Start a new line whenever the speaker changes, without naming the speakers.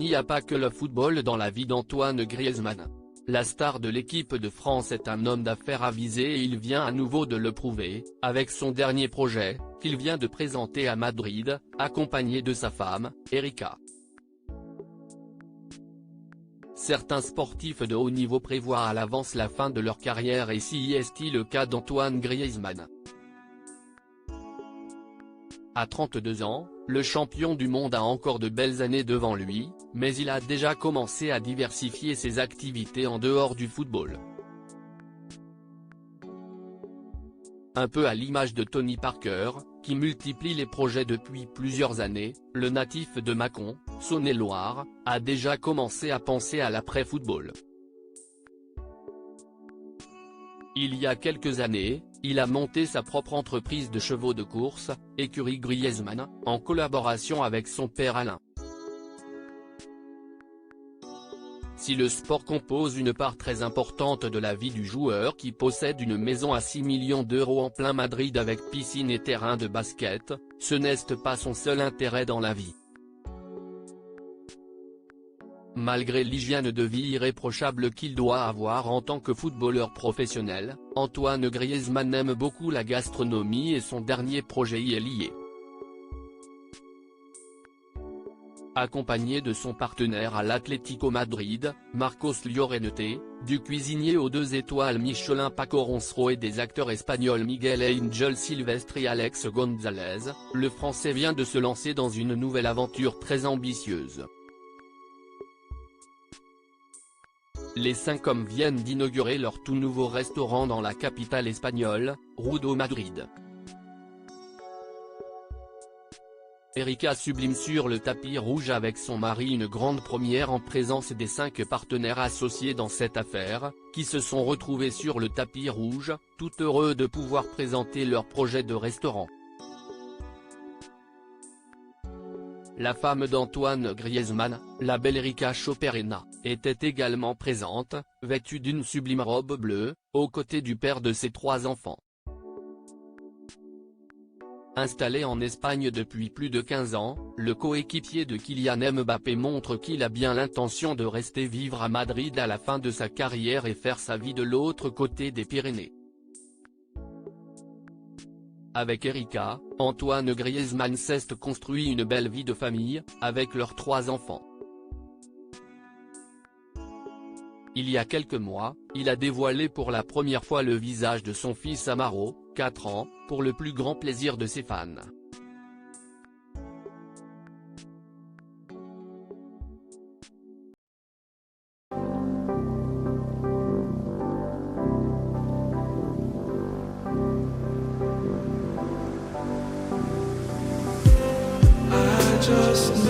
n'y a pas que le football dans la vie d'Antoine Griezmann. La star de l'équipe de France est un homme d'affaires avisé et il vient à nouveau de le prouver, avec son dernier projet, qu'il vient de présenter à Madrid, accompagné de sa femme, Erika. Certains sportifs de haut niveau prévoient à l'avance la fin de leur carrière et si est-il le cas d'Antoine Griezmann. À 32 ans, le champion du monde a encore de belles années devant lui, mais il a déjà commencé à diversifier ses activités en dehors du football. Un peu à l'image de Tony Parker, qui multiplie les projets depuis plusieurs années, le natif de Mâcon, Saône-et-Loire, a déjà commencé à penser à l'après-football. Il y a quelques années, il a monté sa propre entreprise de chevaux de course, Écurie Griezmann, en collaboration avec son père Alain. Si le sport compose une part très importante de la vie du joueur qui possède une maison à 6 millions d'euros en plein Madrid avec piscine et terrain de basket, ce n'est pas son seul intérêt dans la vie. Malgré l'hygiène de vie irréprochable qu'il doit avoir en tant que footballeur professionnel, Antoine Griezmann aime beaucoup la gastronomie et son dernier projet y est lié. Accompagné de son partenaire à l'Atlético Madrid, Marcos Llorente, du cuisinier aux 2 étoiles Michelin Paco Roncero et des acteurs espagnols Miguel Ángel Silvestre et Alex González, le Français vient de se lancer dans une nouvelle aventure très ambitieuse. Les 5 hommes viennent d'inaugurer leur tout nouveau restaurant dans la capitale espagnole, Rudo Madrid. Erika sublime sur le tapis rouge avec son mari une grande première en présence des 5 partenaires associés dans cette affaire, qui se sont retrouvés sur le tapis rouge, tout heureux de pouvoir présenter leur projet de restaurant. La femme d'Antoine Griezmann, la belle Erika Choperena, était également présente, vêtue d'une sublime robe bleue, aux côtés du père de ses 3 enfants. Installé en Espagne depuis plus de 15 ans, le coéquipier de Kylian Mbappé montre qu'il a bien l'intention de rester vivre à Madrid à la fin de sa carrière et faire sa vie de l'autre côté des Pyrénées. Avec Erika, Antoine Griezmann s'est construit une belle vie de famille, avec leurs 3 enfants. Il y a quelques mois, il a dévoilé pour la première fois le visage de son fils Amaro, 4 ans, pour le plus grand plaisir de ses fans.
Just